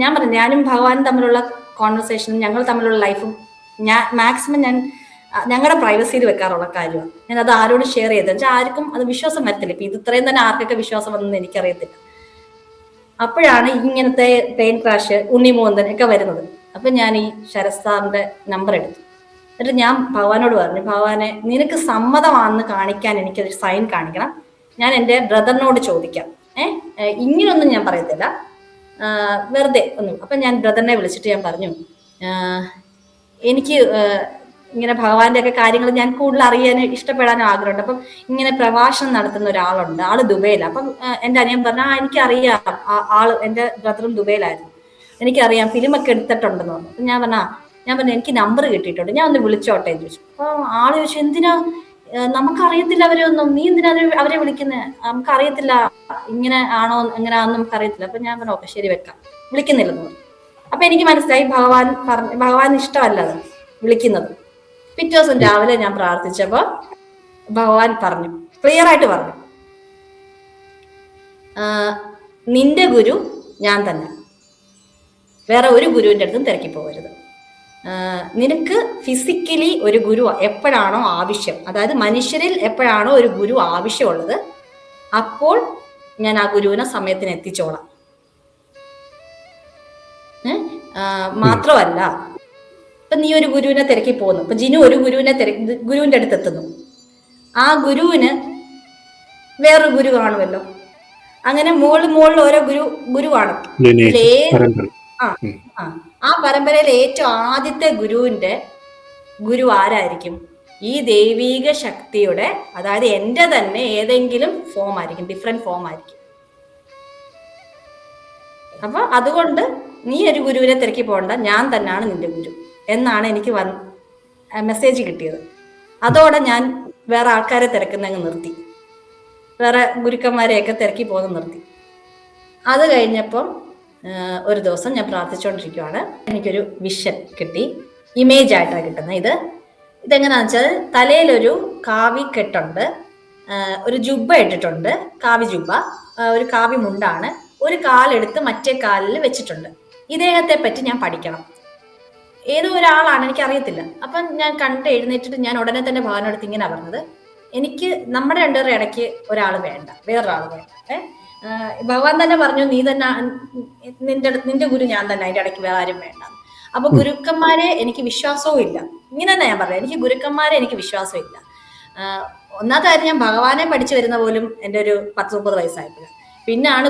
ഞാൻ പറഞ്ഞു, ഞാനും ഭഗവാനും തമ്മിലുള്ള കോൺവെർസേഷനും ഞങ്ങൾ തമ്മിലുള്ള ലൈഫും മാക്സിമം ഞങ്ങളുടെ പ്രൈവസിയിൽ വെക്കാറുള്ള കാര്യമാണ്. ഞാൻ അത് ആരോടും ഷെയർ ചെയ്തത് വെച്ചാൽ ആർക്കും അത് വിശ്വാസം വരത്തില്ല. ഇപ്പൊ ഇത് ഇത്രയും തന്നെ ആർക്കൊക്കെ വിശ്വാസം വന്നെന്ന് എനിക്കറിയത്തില്ല. അപ്പോഴാണ് ഇങ്ങനത്തെ പ്ലെയിൻ ക്രാഷ്, ഉണ്ണിമോന്തൻ ഒക്കെ വരുന്നത്. അപ്പൊ ഞാൻ ഈ ശരത് സാറിന്റെ നമ്പർ എടുത്തു. എന്നിട്ട് ഞാൻ ഭഗവാനോട് പറഞ്ഞു, ഭഗവാനെ നിനക്ക് സമ്മതമാണെന്ന് കാണിക്കാൻ എനിക്കൊരു സൈൻ കാണിക്കണം. ഞാൻ എൻ്റെ ബ്രദറിനോട് ചോദിക്കാം. ഇങ്ങനൊന്നും ഞാൻ പറയത്തില്ല, വെറുതെ ഒന്നും. അപ്പൊ ഞാൻ ബ്രദറിനെ വിളിച്ചിട്ട് ഞാൻ പറഞ്ഞു, എനിക്ക് ഇങ്ങനെ ഭഗവാന്റെ ഒക്കെ കാര്യങ്ങൾ ഞാൻ കൂടുതൽ അറിയാനും ഇഷ്ടപ്പെടാനും ആഗ്രഹമുണ്ട്. അപ്പം ഇങ്ങനെ പ്രഭാഷണം നടത്തുന്ന ഒരാളുണ്ട്, ആള് ദുബൈയിലാണ്. അപ്പം എൻ്റെ അനിയൻ പറഞ്ഞു, എനിക്കറിയാം, ആള് എൻ്റെ ബ്രദറും ദുബൈയിലായിരുന്നു, എനിക്കറിയാം, ഫിലിമൊക്കെ എടുത്തിട്ടുണ്ടെന്ന് പറഞ്ഞു. അപ്പം ഞാൻ പറഞ്ഞു എനിക്ക് നമ്പർ കിട്ടിയിട്ടുണ്ട്, ഞാൻ ഒന്ന് വിളിച്ചോട്ടെ എന്ന് ചോദിച്ചു. അപ്പൊ ആള് ചോദിച്ചു, എന്തിനാ, നമുക്കറിയത്തില്ല അവരൊന്നും, നീ എന്തിനാ അവരെ വിളിക്കുന്നത്, നമുക്കറിയത്തില്ല, ഇങ്ങനെ ആണോ എങ്ങനെയാണെന്ന് നമുക്കറിയത്തില്ല. അപ്പൊ ഞാൻ പറഞ്ഞു, ഓക്കെ ശരി വെക്കാം, വിളിക്കുന്നില്ലെന്ന് പറഞ്ഞു. അപ്പൊ എനിക്ക് മനസ്സിലായി ഭഗവാൻ ഇഷ്ടമല്ല അത് വിളിക്കുന്നത്. പിറ്റേ ദിവസം രാവിലെ ഞാൻ പ്രാർത്ഥിച്ചപ്പോ ഭഗവാൻ പറഞ്ഞു, ക്ലിയർ ആയിട്ട് പറഞ്ഞു, നിന്റെ ഗുരു ഞാൻ തന്നെ, വേറെ ഒരു ഗുരുവിന്റെ അടുത്തും തിരക്കി പോകരുത്. നിനക്ക് ഫിസിക്കലി ഒരു ഗുരു എപ്പോഴാണോ ആവശ്യം, അതായത് മനുഷ്യരിൽ എപ്പോഴാണോ ഒരു ഗുരു ആവശ്യമുള്ളത്, അപ്പോൾ ഞാൻ ആ ഗുരുവിനെ സമയത്തിന് എത്തിച്ചോളാം. മാത്രമല്ല, ഇപ്പൊ നീ ഒരു ഗുരുവിനെ തിരക്കി പോകുന്നു, ഇപ്പൊ ജിനു ഒരു ഗുരുവിന്റെ അടുത്ത് എത്തുന്നു, ആ ഗുരുവിന് വേറൊരു ഗുരു കാണുമല്ലോ. അങ്ങനെ മുകളിൽ ഓരോ ഗുരു കാണും. ആ പരമ്പരയിൽ ഏറ്റവും ആദ്യത്തെ ഗുരുവിന്റെ ഗുരു ആരായിരിക്കും? ഈ ദൈവീക ശക്തിയുടെ, അതായത് എന്റെ തന്നെ ഏതെങ്കിലും ഫോം ആയിരിക്കും, ഡിഫറെന്റ് ഫോം ആയിരിക്കും. അപ്പൊ അതുകൊണ്ട് നീ ഒരു ഗുരുവിനെ തിരക്കി പോകണ്ട, ഞാൻ തന്നെയാണ് നിന്റെ ഗുരു എന്നാണ് എനിക്ക് മെസ്സേജ് കിട്ടിയത്. അതോടെ ഞാൻ വേറെ ആൾക്കാരെ തിരക്കുന്നങ്ങ് നിർത്തി, വേറെ ഗുരുക്കന്മാരെയൊക്കെ തിരക്കി പോകുന്നത് നിർത്തി. അത് കഴിഞ്ഞപ്പം ഒരു ദിവസം ഞാൻ പ്രാർത്ഥിച്ചുകൊണ്ടിരിക്കുവാണ്, എനിക്കൊരു വിഷൻ കിട്ടി, ഇമേജ് ആയിട്ടാണ് കിട്ടുന്നത്. ഇതെങ്ങനെയാണെന്ന് വെച്ചാൽ, തലയിലൊരു കാവി കെട്ടുണ്ട്, ഒരു ജുബ്ബ ഇട്ടിട്ടുണ്ട്, കാവി ജുബ്ബ, ഒരു കാവി മുണ്ടാണ്, ഒരു കാലെടുത്ത് മറ്റേ കാലിൽ വെച്ചിട്ടുണ്ട്. ഇദ്ദേഹത്തെ പറ്റി ഞാൻ പഠിക്കണം. ഏതോ ഒരാളാണ്, എനിക്കറിയത്തില്ല. അപ്പം ഞാൻ എഴുന്നേറ്റിട്ട് ഞാൻ ഉടനെ തന്നെ ഭഗവാനോട് ഇങ്ങനെ പറഞ്ഞത്, എനിക്ക് നമ്മുടെ രണ്ടുപേരുടെ ഇടയ്ക്ക് ഒരാൾ വേണ്ട, വേറൊരാൾ വേണ്ട. ഭഗവാൻ തന്നെ പറഞ്ഞു, നീ തന്നെ, നിന്റെ ഗുരു ഞാൻ തന്നെ, അതിന്റെ ഇടയ്ക്ക് വേറെ ആരും വേണ്ട. അപ്പൊ ഗുരുക്കന്മാരെ എനിക്ക് വിശ്വാസവും ഇല്ല. ഇങ്ങനെ തന്നെ ഞാൻ പറയാം, എനിക്ക് ഗുരുക്കന്മാരെ എനിക്ക് വിശ്വാസം ഇല്ല. ഒന്നാമത്തെ കാര്യം, ഞാൻ ഭഗവാനെ പഠിച്ചു വരുന്ന പോലും എൻ്റെ ഒരു 10-30 വയസ്സായപ്പോഴാണ്. പിന്നാണ്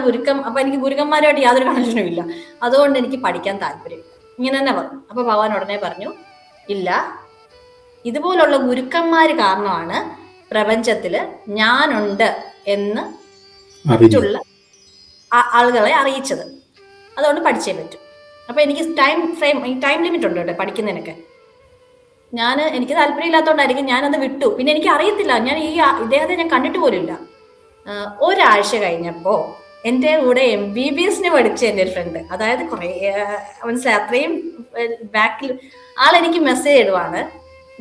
അപ്പൊ എനിക്ക് ഗുരുക്കന്മാരുമായിട്ട് യാതൊരു കണക്ഷനും ഇല്ല, അതുകൊണ്ട് എനിക്ക് പഠിക്കാൻ താല്പര്യമില്ല, ഇങ്ങനെ തന്നെ പറഞ്ഞു. അപ്പൊ ഭഗവാൻ ഉടനെ പറഞ്ഞു, ഇല്ല, ഇതുപോലുള്ള ഗുരുക്കന്മാര് കാരണമാണ് പ്രപഞ്ചത്തില് ഞാനുണ്ട് എന്ന് മറ്റുള്ള ആളുകളെ അറിയിച്ചത്. അതുകൊണ്ട് പഠിച്ചേ പറ്റും. അപ്പോൾ എനിക്ക് ടൈം ലിമിറ്റ് ഉണ്ട് കേട്ടോ പഠിക്കുന്നതിനൊക്കെ. എനിക്ക് താല്പര്യമില്ലാത്തതുകൊണ്ടായിരിക്കും ഞാനത് വിട്ടു. പിന്നെ എനിക്ക് അറിയത്തില്ല, ഞാൻ ഇദ്ദേഹത്തെ ഞാൻ കണ്ടിട്ട് പോലുമില്ല. ഒരാഴ്ച കഴിഞ്ഞപ്പോൾ എൻ്റെ കൂടെ MBBS പഠിച്ച എൻ്റെ ഒരു ഫ്രണ്ട്, അതായത് കുറേ മനസ്സിലായി അത്രയും ബാക്കിൽ ആളെനിക്ക് മെസ്സേജ് ഇടുവാണ്.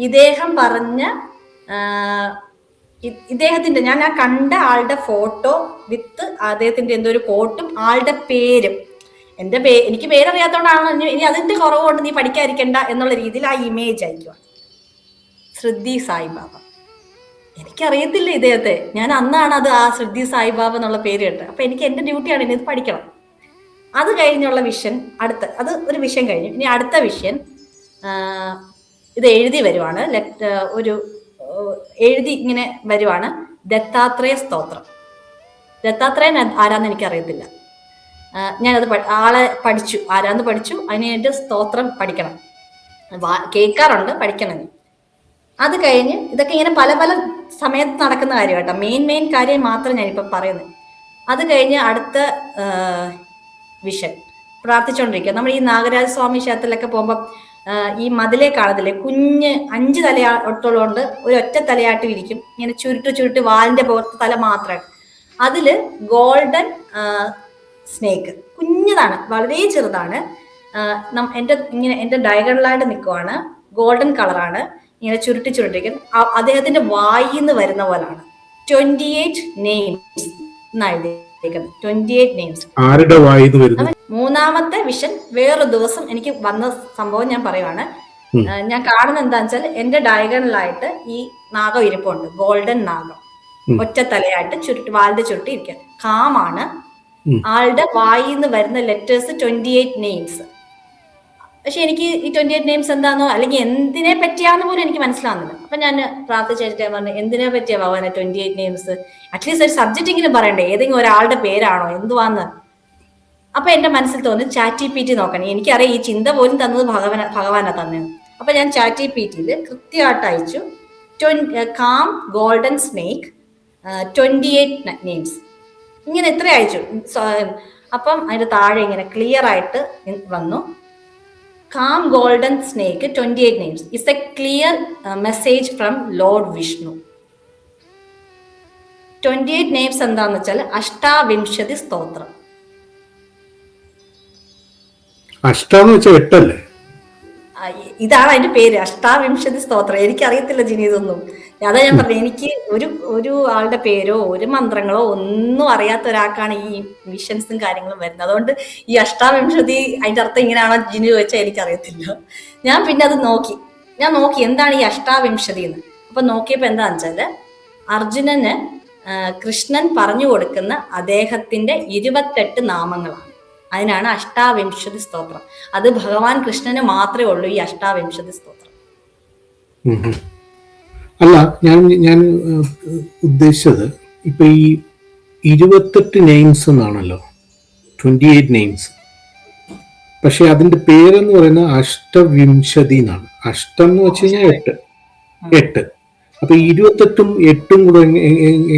ഇദ്ദേഹം പറഞ്ഞ ഇദ്ദേഹത്തിന്റെ ഞാൻ കണ്ട ആളുടെ ഫോട്ടോ വിത്ത് അദ്ദേഹത്തിന്റെ എന്തോ ഒരു കോട്ടും ആളുടെ പേരും എനിക്ക് പേരറിയാത്തോണ്ടാണോ ഇനി അതിന്റെ കുറവുകൊണ്ട് നീ പഠിക്കാതിരിക്കണ്ട എന്നുള്ള രീതിയിൽ ആ ഇമേജ് അയക്കുക. ശ്രുതി സായിബാബ, എനിക്കറിയത്തില്ല ഇദ്ദേഹത്തെ. ഞാൻ അന്നാണ് ആ ശ്രുതി സായിബാബ എന്നുള്ള പേര് കേട്ടത്. അപ്പൊ എനിക്ക് എന്റെ ഡ്യൂട്ടിയാണ് ഇനി ഇത് പഠിക്കണം. അത് കഴിഞ്ഞുള്ള വിഷൻ അത് ഒരു വിഷയം കഴിഞ്ഞു. ഇനി അടുത്ത വിഷൻ ഇത് എഴുതി വരുവാണ്, എഴുതി ഇങ്ങനെ വരുവാണ്. ദത്താത്രേയ സ്തോത്രം. ദത്താത്രേയൻ ആരാന്ന് എനിക്കറിയത്തില്ല. ഞാനത് ആളെ പഠിച്ചു, ആരാന്ന് പഠിച്ചു. അതിനായിട്ട് സ്തോത്രം പഠിക്കണം, കേൾക്കാറുണ്ട്, പഠിക്കണം. അത് കഴിഞ്ഞ് ഇതൊക്കെ ഇങ്ങനെ പല പല സമയത്ത് നടക്കുന്ന കാര്യം കേട്ടോ. മെയിൻ കാര്യം മാത്രം ഞാനിപ്പോൾ പറയുന്നത്. അത് കഴിഞ്ഞ് അടുത്ത വിഷൻ പ്രാർത്ഥിച്ചുകൊണ്ടിരിക്കുക. നമ്മൾ ഈ നാഗരാജസ്വാമി ക്ഷേത്രത്തിലൊക്കെ പോകുമ്പോൾ ഈ മതിലേ കാണത്തില്ലേ, കുഞ്ഞ് 5 തലയാട്ടുള്ളതുകൊണ്ട് ഒരു ഒറ്റ തലയാട്ടും ഇരിക്കും, ഇങ്ങനെ ചുരുട്ട് വാലിന്റെ പുറത്ത് തല മാത്രമായിട്ട്. അതില് ഗോൾഡൻ സ്നേക്ക്, കുഞ്ഞതാണ്, വളരെ ചെറുതാണ്. എന്റെ ഡയഗണലായിട്ട് നിൽക്കുവാണ്, ഗോൾഡൻ കളറാണ്, ഇങ്ങനെ ചുരുട്ടിരിക്കും. അദ്ദേഹത്തിന്റെ വായിന്ന് വരുന്ന പോലാണ് 28 നെയിംസ് എന്നാണ്. 28 നെയിംസ്. മൂന്നാമത്തെ വിഷൻ വേറൊരു ദിവസം എനിക്ക് വന്ന സംഭവം ഞാൻ പറയുവാണ്. ഞാൻ കാണുന്നത് എന്താണെന്ന് വെച്ചാൽ എന്റെ ഡയഗണലായിട്ട് ഈ നാഗം ഇരിപ്പുണ്ട്, ഗോൾഡൻ നാഗം, ഒറ്റ തലയായിട്ട് വാലിന്റെ ചുരുട്ടി ഇരിക്കുക. കാമാണ്. ആളുടെ വായിന്ന് വരുന്ന ലെറ്റേഴ്സ് 28 നെയിംസ്. പക്ഷെ എനിക്ക് ഈ 28 നെയിംസ് എന്താണോ അല്ലെങ്കിൽ എന്തിനെ പറ്റിയാന്ന് പോലും എനിക്ക് മനസ്സിലാവുന്നില്ല. അപ്പൊ ഞാൻ പ്രാർത്ഥിച്ചിട്ട് പറഞ്ഞു, എന്തിനെ പറ്റിയാ ഭഗവാനെ 28 നെയിംസ്? അറ്റ്ലീസ്റ്റ് ഒരു സബ്ജക്റ്റ് ഇങ്ങനെ പറയണ്ടേ, ഏതെങ്കിലും ഒരാളുടെ പേരാണോ എന്തുവാന്ന്? അപ്പൊ എന്റെ മനസ്സിൽ തോന്നി ChatGPT നോക്കണം. എനിക്കറിയാം ഈ ചിന്ത പോലും തന്നത് ഭഗവാനാ തന്നെയാണ്. അപ്പൊ ഞാൻ ChatGPTയിൽ കൃത്യമായിട്ട് അയച്ചു കാം ഗോൾഡൻ സ്നേക്ക് 28 നെയിംസ്, ഇങ്ങനെ എത്ര അയച്ചു. അപ്പം അതിന്റെ താഴെ ഇങ്ങനെ ക്ലിയർ ആയിട്ട് വന്നു, calm golden snake 28 names is A clear message from Lord Vishnu. 28 names എന്താന്ന് വെച്ചാൽ അഷ്ടാവിംശതി സ്തോത്രം. അഷ്ടാന്ന് വെച്ചാൽ 8 അല്ലേ? ഇതാണ് അതിന്റെ പേര്, അഷ്ടാവിംശതി സ്തോത്രം. എനിക്കറിയത്തില്ല ജിനി ഇതൊന്നും. അതാ ഞാൻ പറഞ്ഞു, എനിക്ക് ഒരു ആളുടെ പേരോ ഒരു മന്ത്രങ്ങളോ ഒന്നും അറിയാത്ത ഒരാൾക്കാണ് ഈ വിഷൻസും കാര്യങ്ങളും വരുന്നത്. അതുകൊണ്ട് ഈ അഷ്ടാവിംശതി അതിന്റെ അർത്ഥം ഇങ്ങനെയാണോ ജിനി ചോദിച്ചാൽ എനിക്കറിയത്തില്ല. ഞാൻ പിന്നെ അത് നോക്കി എന്താണ് ഈ അഷ്ടാവിംശതി എന്ന്. അപ്പൊ നോക്കിയപ്പോ എന്താന്ന് വെച്ചാല് അർജുനന് കൃഷ്ണൻ പറഞ്ഞു കൊടുക്കുന്ന അദ്ദേഹത്തിന്റെ 28 നാമങ്ങളാണ്. അതിനാണ് അഷ്ടാവിംശതി സ്തോത്രം. അത് ഭഗവാൻ കൃഷ്ണന് മാത്രമേ ഉള്ളൂ ഈ അഷ്ടാവിംശതി സ്തോത്രം. അല്ല, ഞാൻ ഉദ്ദേശിച്ചത് ഇപ്പൊ ഈ 28 നെയിംസ് എന്നാണല്ലോ, 28 നെയിംസ്. പക്ഷെ അതിന്റെ പേരെന്ന് പറയുന്നത് അഷ്ടവിംശതി എന്നാണ്. അഷ്ടം എന്ന് വെച്ച് കഴിഞ്ഞാൽ 8. അപ്പൊ 28ഉം 8ഉം കൂടെ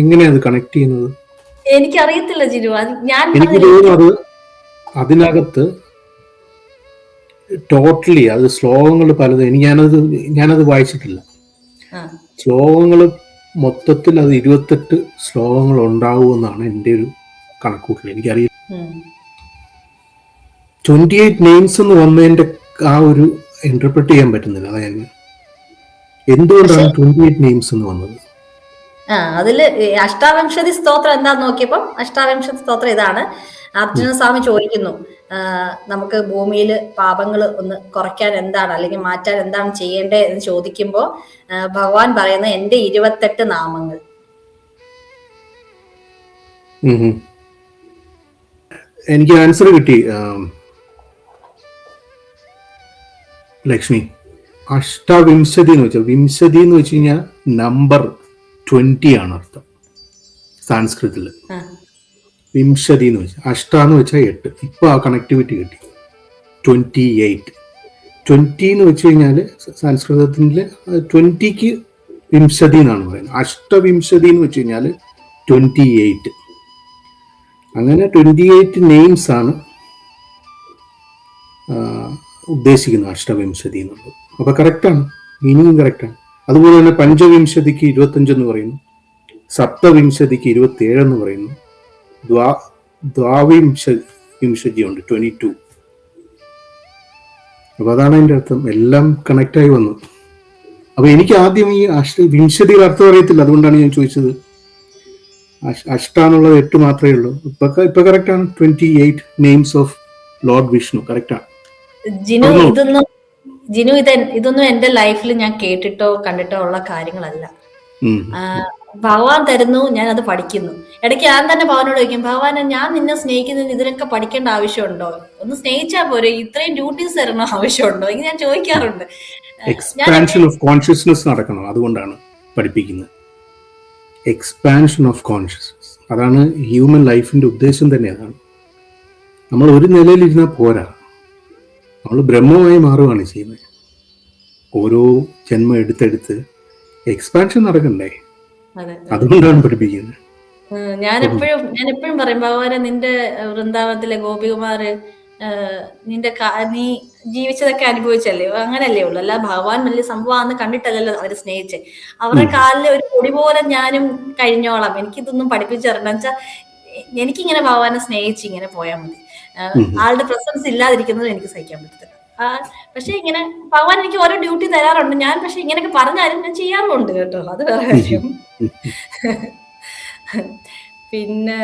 എങ്ങനെയാ അത് കണക്ട് ചെയ്യുന്നത്? എനിക്കറിയത്തില്ല ജിനു. എനിക്ക് തോന്നുന്നത് അതിനകത്ത് ടോട്ടലി അത് ശ്ലോകങ്ങൾ പലതും ഞാനത് വായിച്ചിട്ടില്ല. ശ്ലോകങ്ങൾ മൊത്തത്തിൽ അത് 28 ശ്ലോകങ്ങൾ ഉണ്ടാവുമെന്നാണ് എൻ്റെ ഒരു കണക്കൂട്ടൽ. എനിക്കറിയില്ല 28 നെയിംസ് എന്ന് വന്നതിന്റെ ആ ഒരു ഇന്റർപ്രറ്റ് ചെയ്യാൻ പറ്റുന്നില്ല. അതായത് എന്തുകൊണ്ടാണ് 28 നെയിംസ് എന്ന് വന്നത്? അതില് അഷ്ടാവിംശതി സ്തോത്രം എന്താന്ന് നോക്കിയപ്പം അഷ്ടാവിംശതി സ്തോത്രം ഇതാണ്. അർജുന സ്വാമി ചോദിക്കുന്നു, നമുക്ക് ഭൂമിയിൽ പാപങ്ങൾ ഒന്ന് കുറയ്ക്കാൻ എന്താണ് അല്ലെങ്കിൽ മാറ്റാൻ എന്താണ് ചെയ്യേണ്ടത് എന്ന് ചോദിക്കുമ്പോൾ ഭഗവാൻ പറയുന്ന എന്റെ 28 നാമങ്ങൾ. എനിക്ക് ആൻസർ കിട്ടി ലക്ഷ്മി. അഷ്ടാവിംശതി എന്ന് വെച്ചാൽ വിംശതി എന്ന് വെച്ച് കഴിഞ്ഞാൽ നമ്പർ 20 ആണ് അർത്ഥം സാൻസ്കൃതില്. വിംശതി എന്ന് വെച്ചാൽ അഷ്ടാന്ന് വെച്ചാൽ 8. ഇപ്പൊ ആ കണക്ടിവിറ്റി കിട്ടി. 28 എന്ന് വെച്ച് കഴിഞ്ഞാല് സംസ്കൃതത്തില് 20ക്ക് വിംശതി എന്നാണ് പറയുന്നത്. അഷ്ടവിംശതി എന്ന് വെച്ച് കഴിഞ്ഞാല് 28. അങ്ങനെ 28 നെയിംസ് ആണ് ഉദ്ദേശിക്കുന്നത് അഷ്ടവിംശതി എന്നുള്ളത്. അപ്പൊ കറക്റ്റാണ്, മീനിങ് കറക്റ്റാണ്. അതുപോലെ തന്നെ പഞ്ചവിംശതിക്ക് 25 എന്ന് പറയുന്നു, സപ്തവിംശതിക്ക് 27 എന്ന് പറയുന്നു, ദ്വാവിംശതി ഉണ്ട് 22. അപ്പൊ അതാണ് അതിന്റെ അർത്ഥം. എല്ലാം കണക്റ്റായി വന്നു. അപ്പൊ എനിക്ക് ആദ്യം ഈ വിംശതിയുടെ അർത്ഥം അറിയത്തില്ല, അതുകൊണ്ടാണ് ഞാൻ ചോദിച്ചത്. അഷ്ടാന്നുള്ളത് 8 മാത്രമേ ഉള്ളൂ. ഇപ്പൊ കറക്റ്റാണ്. 28 നെയിംസ് ഓഫ് ലോർഡ് വിഷ്ണു കറക്റ്റാണ്. ജിനു ഇതൊന്നും എന്റെ ലൈഫിൽ ഞാൻ കേട്ടിട്ടോ കണ്ടിട്ടോ ഉള്ള കാര്യങ്ങളല്ല. ഭഗവാൻ തരുന്നു, ഞാൻ അത് പഠിക്കുന്നു. ഇടയ്ക്ക് ഞാൻ തന്നെ ഭഗവാനോട് ചോദിക്കും, ഭഗവാനെ ഞാൻ നിന്നെ സ്നേഹിക്കുന്നതിന് ഇതിനൊക്കെ പഠിക്കേണ്ട ആവശ്യമുണ്ടോ? ഒന്ന് സ്നേഹിച്ചാൽ പോരെ, ഇത്രയും ഡ്യൂട്ടീസ് തരണോ ആവശ്യമുണ്ടോ? ഇങ്ങനെ ഞാൻ ചോദിക്കാറുണ്ട്. എക്സ്പാൻഷൻ ഓഫ് കോൺഷ്യസ്നസ് നടക്കണം, അതുകൊണ്ടാണ് പഠിപ്പിക്കുന്നത്. എക്സ്പാൻഷൻ ഓഫ് കോൺഷ്യസ്നസ്, അതാണ് ഹ്യൂമൻ ലൈഫിന്റെ ഉദ്ദേശം തന്നെ. അതാണ് നമ്മൾ ഒരു നിലയിലിരുന്നാൽ പോരാ, നമ്മൾ ബ്രഹ്മമായി മാറുകയാണ് ചെയ്യുന്നത്. ഓരോ ജന്മം എടുത്തെടുത്ത് എക്സ്പാൻഷൻ നടക്കണ്ടേ, അതുകൊണ്ടാണ് പഠിപ്പിക്കുന്നത്. ഞാൻ എപ്പോഴും പറയും, ഭഗവാനെ നിന്റെ വൃന്ദാവനത്തിലെ ഗോപികുമാര് നീ ജീവിച്ചതൊക്കെ അനുഭവിച്ചല്ലേ, അങ്ങനല്ലേ ഉള്ളു. അല്ല ഭഗവാൻ വലിയ സംഭവമാണെന്ന് കണ്ടിട്ടല്ലല്ലോ അവര് സ്നേഹിച്ചേ. അവരുടെ കാലിൽ ഒരു പൊടി പോലെ ഞാനും കഴിഞ്ഞോളാം, എനിക്കിതൊന്നും പഠിപ്പിച്ചു തരണം വെച്ചാൽ എനിക്കിങ്ങനെ ഭഗവാനെ സ്നേഹിച്ച് ഇങ്ങനെ പോയാൽ മതി. ആളുടെ പ്രസൻസ് ഇല്ലാതിരിക്കുന്നത് എനിക്ക് സഹിക്കാൻ പറ്റത്തില്ല. പക്ഷെ ഇങ്ങനെ ഭഗവാൻ എനിക്ക് ഓരോ ഡ്യൂട്ടി തരാറുണ്ട്. ഞാൻ പക്ഷെ ഇങ്ങനെയൊക്കെ പറഞ്ഞാലും ഞാൻ ചെയ്യാറുമുണ്ട് കേട്ടോ, അത് വേറെ കാര്യം. പിന്നെ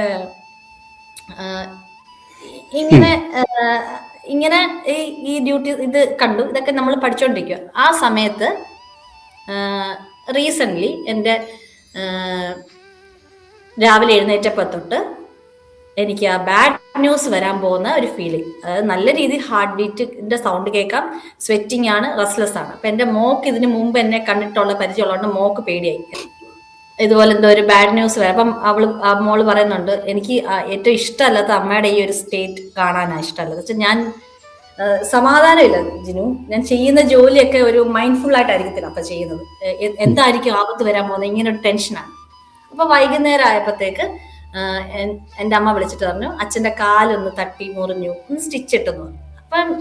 ഇങ്ങനെ ഈ ഡ്യൂട്ടി ഇത് കണ്ടു, ഇതൊക്കെ നമ്മൾ പഠിച്ചോണ്ടിരിക്കുക. ആ സമയത്ത് റീസെന്റ് എൻ്റെ രാവിലെ എഴുന്നേറ്റപ്പോൾ തൊട്ട് എനിക്ക് ആ ബാഡ് ന്യൂസ് വരാൻ പോകുന്ന ഒരു ഫീലിംഗ്. അതായത് നല്ല രീതിയിൽ ഹാർട്ട് ബീറ്റിന്റെ സൗണ്ട് കേൾക്കാം, സ്വെറ്റിംഗ് ആണ്, റെസ്റ്റ്ലെസ് ആണ്. അപ്പൊ എന്റെ മോക്ക് ഇതിന് മുമ്പ് എന്നെ കണ്ടിട്ടുള്ള പരിചയമുള്ളതുകൊണ്ട് മോക്ക് പേടിയായി. ഇതുപോലെ എന്തോ ഒരു ബാഡ് ന്യൂസ് വരാം. അപ്പം മോള് പറയുന്നുണ്ട്, എനിക്ക് ഏറ്റവും ഇഷ്ടമല്ലാത്ത അമ്മയുടെ ഈ ഒരു സ്റ്റേറ്റ് കാണാനാണ് ഇഷ്ടമല്ലത്. വെച്ചാൽ ഞാൻ സമാധാനമില്ല ജിനു, ഞാൻ ചെയ്യുന്ന ജോലിയൊക്കെ ഒരു മൈൻഡ്ഫുൾ ആയിട്ടായിരിക്കത്തില്ല അപ്പൊ ചെയ്യുന്നത്. എന്തായിരിക്കും ആപത്ത് വരാൻ പോകുന്നത്, ഇങ്ങനെ ഒരു ടെൻഷനാണ്. അപ്പൊ വൈകുന്നേരം ആയപ്പോഴത്തേക്ക് എൻ്റെ അമ്മ വിളിച്ചിട്ട് പറഞ്ഞു, അച്ഛൻ്റെ കാലൊന്ന് തട്ടി മുറിഞ്ഞു, ഒന്ന് സ്റ്റിച്ച് ഇട്ടെന്ന് പറഞ്ഞു.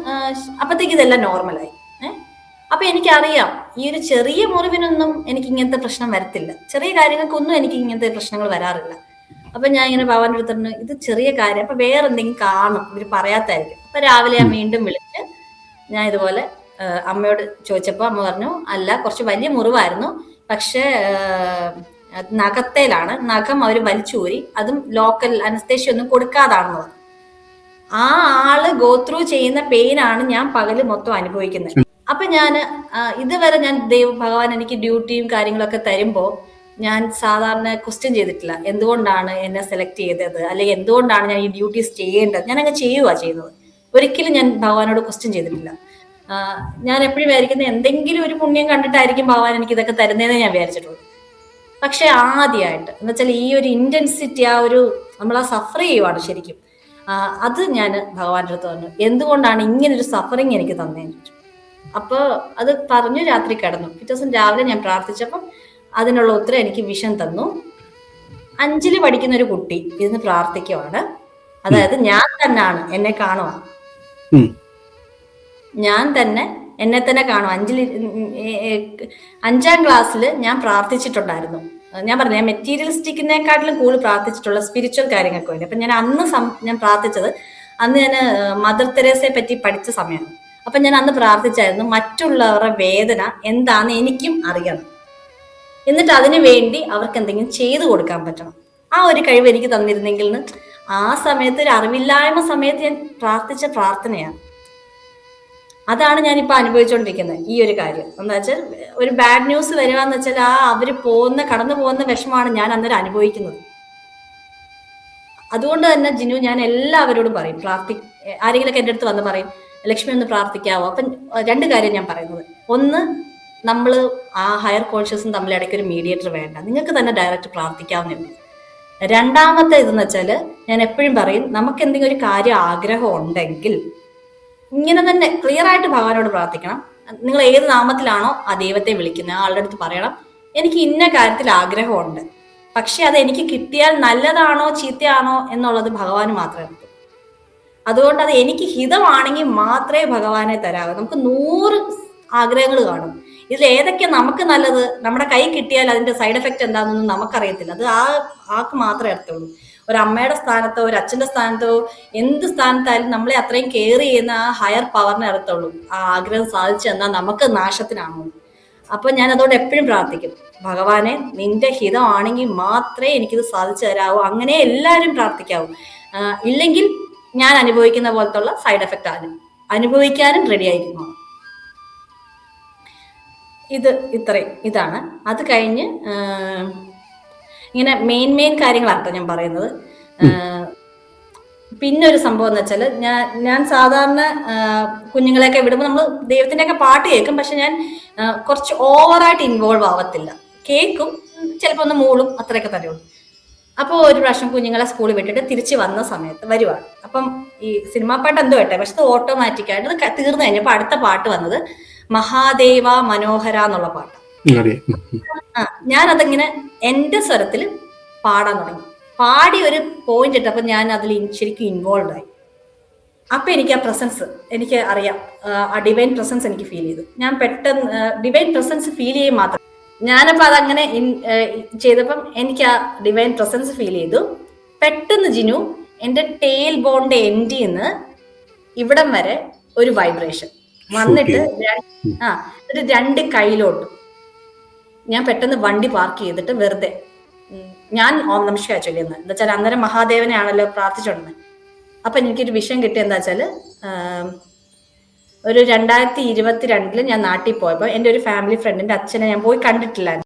അപ്പത്തേക്ക് ഇതെല്ലാം നോർമലായി. അപ്പൊ എനിക്കറിയാം ഈ ഒരു ചെറിയ മുറിവിനൊന്നും എനിക്ക് ഇങ്ങനത്തെ പ്രശ്നം വരത്തില്ല, ചെറിയ കാര്യങ്ങൾക്കൊന്നും എനിക്ക് ഇങ്ങനത്തെ പ്രശ്നങ്ങൾ വരാറില്ല. അപ്പൊ ഞാൻ ഇങ്ങനെ ഭഗവാന്റെ അടുത്ത് പറഞ്ഞു, ഇത് ചെറിയ കാര്യം, അപ്പൊ വേറെ എന്തെങ്കിലും കാണും, ഇവര് പറയാത്തായിരിക്കും. അപ്പൊ രാവിലെ ഞാൻ വീണ്ടും വിളിച്ച് ഞാൻ ഇതുപോലെ അമ്മയോട് ചോദിച്ചപ്പോൾ അമ്മ പറഞ്ഞു, അല്ല കുറച്ച് വലിയ മുറിവായിരുന്നു, പക്ഷെ നഖത്തേലാണ്, നഖം അവർ വലിച്ചൂരി, അതും ലോക്കൽ അനസ്തേഷ്യ ഒന്നും കൊടുക്കാതാണെന്ന് പറഞ്ഞു. ആ ആള് ഗോ ത്രൂ ചെയ്യുന്ന പെയിനാണ് ഞാൻ പകല് മൊത്തം അനുഭവിക്കുന്നത്. അപ്പൊ ഞാൻ ഇതുവരെ ഞാൻ ഭഗവാൻ എനിക്ക് ഡ്യൂട്ടിയും കാര്യങ്ങളൊക്കെ തരുമ്പോൾ ഞാൻ സാധാരണ ക്വസ്റ്റ്യൻ ചെയ്തിട്ടില്ല, എന്തുകൊണ്ടാണ് എന്നെ സെലക്ട് ചെയ്തത്, അല്ലെങ്കിൽ എന്തുകൊണ്ടാണ് ഞാൻ ഈ ഡ്യൂട്ടീസ് ചെയ്യേണ്ടത്. ഞാൻ അങ്ങ് ചെയ്യുന്നത്. ഒരിക്കലും ഞാൻ ഭഗവാനോട് ക്വസ്റ്റ്യൻ ചെയ്തിട്ടില്ല. ഞാൻ എപ്പോഴും വിചാരിക്കുന്നത് എന്തെങ്കിലും ഒരു പുണ്യം കണ്ടിട്ടായിരിക്കും ഭഗവാൻ എനിക്ക് ഇതൊക്കെ തരുന്നതെന്ന് ഞാൻ വിചാരിച്ചിട്ടുള്ളൂ. പക്ഷെ ആദ്യമായിട്ട് എന്ന് വെച്ചാൽ ഈ ഒരു ഇന്റൻസിറ്റി, ആ ഒരു നമ്മൾ ആ സഫർ ചെയ്യുവാണ് ശരിക്കും. അത് ഞാൻ ഭഗവാന്റെ അടുത്ത് പറഞ്ഞു, എന്തുകൊണ്ടാണ് ഇങ്ങനൊരു സഫറിങ് എനിക്ക് തന്നേന്ന് ചോദിച്ചു. അപ്പൊ അത് പറഞ്ഞു, രാത്രി കിടന്നു. പിറ്റേ ദിവസം രാവിലെ ഞാൻ പ്രാർത്ഥിച്ചപ്പം അതിനുള്ള ഉത്തരം എനിക്ക് വിഷൻ തന്നു. 5ൽ പഠിക്കുന്ന ഒരു കുട്ടി ഇരുന്ന് പ്രാർത്ഥിക്കുവാണ്. അതായത് ഞാൻ തന്നെയാണ്, എന്നെ കാണുക, ഞാൻ തന്നെ എന്നെ തന്നെ കാണും. 5ാം ക്ലാസ്സിൽ ഞാൻ പ്രാർത്ഥിച്ചിട്ടുണ്ടായിരുന്നു. ഞാൻ പറഞ്ഞു, ഞാൻ മെറ്റീരിയലിസ്റ്റിക്കിനെക്കാട്ടിലും കൂടുതൽ പ്രാർത്ഥിച്ചിട്ടുള്ള സ്പിരിച്വൽ കാര്യങ്ങൾക്ക് വേണ്ടി. അപ്പൊ ഞാൻ ഞാൻ പ്രാർത്ഥിച്ചത്, അന്ന് ഞാൻ മദർ തെരേസയെ പറ്റി പഠിച്ച സമയമാണ്. അപ്പൊ ഞാൻ അന്ന് പ്രാർത്ഥിച്ചായിരുന്നു, മറ്റുള്ളവരുടെ വേദന എന്താന്ന് എനിക്കും അറിയണം, എന്നിട്ട് അതിനു വേണ്ടി അവർക്ക് എന്തെങ്കിലും ചെയ്തു കൊടുക്കാൻ പറ്റണം. ആ ഒരു കഴിവ് എനിക്ക് തന്നിരുന്നെങ്കിൽ എന്ന് ആ സമയത്ത്, ഒരു അറിവില്ലായ്മ സമയത്ത് ഞാൻ പ്രാർത്ഥിച്ച പ്രാർത്ഥനയാണ്. അതാണ് ഞാനിപ്പോ അനുഭവിച്ചുകൊണ്ടിരിക്കുന്നത്. ഈ ഒരു കാര്യം എന്താ വെച്ചാൽ, ഒരു ബാഡ് ന്യൂസ് വരികയെന്ന് വെച്ചാൽ അവര് കടന്നു പോകുന്ന വിഷമാണ് ഞാൻ അന്നേരം അനുഭവിക്കുന്നത്. അതുകൊണ്ട് തന്നെ ജിനു, ഞാൻ എല്ലാവരോടും പറയും, ആരെങ്കിലൊക്കെ എൻ്റെ അടുത്ത് വന്ന് പറയും, ലക്ഷ്മി ഒന്ന് പ്രാർത്ഥിക്കാവോ. അപ്പം 2 കാര്യം ഞാൻ പറയുന്നത്. ഒന്ന്, നമ്മൾ ആ ഹയർ കോൺഷ്യസും തമ്മിൽ ഇടയ്ക്ക് ഒരു മീഡിയേറ്റർ വേണ്ട, നിങ്ങൾക്ക് തന്നെ ഡയറക്റ്റ് പ്രാർത്ഥിക്കാവുന്നേ ഉള്ളൂ. രണ്ടാമത്തെ ഇതെന്ന് വെച്ചാൽ, ഞാൻ എപ്പോഴും പറയും, നമുക്ക് എന്തെങ്കിലും ഒരു കാര്യം ആഗ്രഹം ഉണ്ടെങ്കിൽ ഇങ്ങനെ തന്നെ ക്ലിയർ ആയിട്ട് ഭഗവാനോട് പ്രാർത്ഥിക്കണം. നിങ്ങൾ ഏത് നാമത്തിലാണോ ആ ദൈവത്തെ വിളിക്കുന്നത്, ആളുടെ അടുത്ത് പറയണം, എനിക്ക് ഇന്ന കാര്യത്തിൽ ആഗ്രഹമുണ്ട്, പക്ഷെ അത് എനിക്ക് കിട്ടിയാൽ നല്ലതാണോ ചീത്തയാണോ എന്നുള്ളത് ഭഗവാന് മാത്രമേ അറിയൂ. അതുകൊണ്ട് അത് എനിക്ക് ഹിതമാണെങ്കിൽ മാത്രമേ ഭഗവാനെ തരാവൂ. നമുക്ക് 100 ആഗ്രഹങ്ങൾ കാണും. ഇതിൽ ഏതൊക്കെ നമുക്ക് നല്ലത്, നമ്മുടെ കൈ കിട്ടിയാൽ അതിന്റെ സൈഡ് എഫക്ട് എന്താണെന്നൊന്നും നമുക്കറിയത്തില്ല. അത് ആൾക്ക് മാത്രമേ അറിയത്തുള്ളൂ. ഒരു അമ്മയുടെ സ്ഥാനത്തോ ഒരു അച്ഛന്റെ സ്ഥാനത്തോ എന്ത് സ്ഥാനത്തായാലും നമ്മളെ അത്രയും കെയർ ചെയ്യുന്ന ആ ഹയർ പവറിനെ അറിയത്തുള്ളൂ ആ ആഗ്രഹം സാധിച്ചു തന്നാൽ നമുക്ക് നാശത്തിനാണോ. അപ്പൊ ഞാൻ അതോടെ എപ്പോഴും പ്രാർത്ഥിക്കും, ഭഗവാനെ നിന്റെ ഹിതമാണെങ്കിൽ മാത്രമേ എനിക്കിത് സാധിച്ചു തരാവൂ. അങ്ങനെ എല്ലാവരും പ്രാർത്ഥിക്കാവൂ. ഇല്ലെങ്കിൽ ഞാൻ അനുഭവിക്കുന്ന പോലത്തുള്ള സൈഡ് എഫക്റ്റ് അനുഭവിക്കാനും റെഡി ആയിരിക്കുന്നു. ഇതാണ്. അത് കഴിഞ്ഞ് ഇങ്ങനെ മെയിൻ കാര്യങ്ങളാട്ടോ ഞാൻ പറയുന്നത്. പിന്നെ ഒരു സംഭവം എന്ന് വെച്ചാൽ ഞാൻ സാധാരണ കുഞ്ഞുങ്ങളെയൊക്കെ വിടുമ്പോൾ നമ്മൾ ദൈവത്തിന്റെ ഒക്കെ പാട്ട് കേൾക്കും. പക്ഷെ ഞാൻ കുറച്ച് ഓവറായിട്ട് ഇൻവോൾവ് ആവത്തില്ല. കേൾക്കും, ചിലപ്പോൾ ഒന്ന് മൂളും, അത്രയൊക്കെ തരുള്ളൂ. അപ്പോൾ ഒരു പ്രാവശ്യം കുഞ്ഞുങ്ങളെ സ്കൂളിൽ വിട്ടിട്ട് തിരിച്ച് വന്ന സമയത്ത് വരുവാണ്. അപ്പം ഈ സിനിമാ പാട്ട് എന്തോ കേട്ടെ, പക്ഷെ അത് ഓട്ടോമാറ്റിക്കായിട്ട് അത് തീർന്നു കഴിഞ്ഞപ്പോൾ അടുത്ത പാട്ട് വന്നത് മഹാദേവ മനോഹര എന്നുള്ള പാട്ട്. ഞാൻ അതങ്ങനെ എന്റെ സ്വരത്തിൽ പാടാൻ തുടങ്ങി. പാടി ഒരു പോയിന്റ് ഇട്ടപ്പോൾ ഞാൻ അതിൽ ശരിക്കും ഇൻവോൾവ് ആയി. അപ്പൊ എനിക്ക് ആ പ്രസൻസ് എനിക്ക് അറിയാം, ആ ഡിവൈൻ പ്രസൻസ് എനിക്ക് ഫീൽ ചെയ്തു. ഞാൻ പെട്ടെന്ന് ഡിവൈൻ പ്രസൻസ് ഫീൽ ചെയ്യും മാത്രം. ഞാനപ്പോ അതങ്ങനെ ചെയ്തപ്പം എനിക്ക് ആ ഡിവൈൻ പ്രസൻസ് ഫീൽ ചെയ്തു. പെട്ടെന്ന് ജിനു എന്റെ ടെയിൽ ബോണിന്റെ എൻഡിൽ നിന്ന് ഇവിടം വരെ ഒരു വൈബ്രേഷൻ വന്നിട്ട് ഒരു 2 കൈയിലോട്ട് ഞാൻ പെട്ടെന്ന് വണ്ടി പാർക്ക് ചെയ്തിട്ട് വെറുതെ ഞാൻ ഓം നമഃ ശിവായ ചൊല്ലിയെന്ന്. എന്താ വെച്ചാൽ അന്നേരം മഹാദേവനെയാണല്ലോ പ്രാർത്ഥിച്ചോണ്ടുന്നത്. അപ്പൊ എനിക്കൊരു വിഷയം കിട്ടിയ എന്താ വെച്ചാല്, ഒരു 2022 ഞാൻ നാട്ടിൽ പോയപ്പോൾ എൻ്റെ ഒരു ഫാമിലി ഫ്രണ്ടിന്റെ അച്ഛനെ ഞാൻ പോയി കണ്ടിട്ടില്ലായിരുന്നു.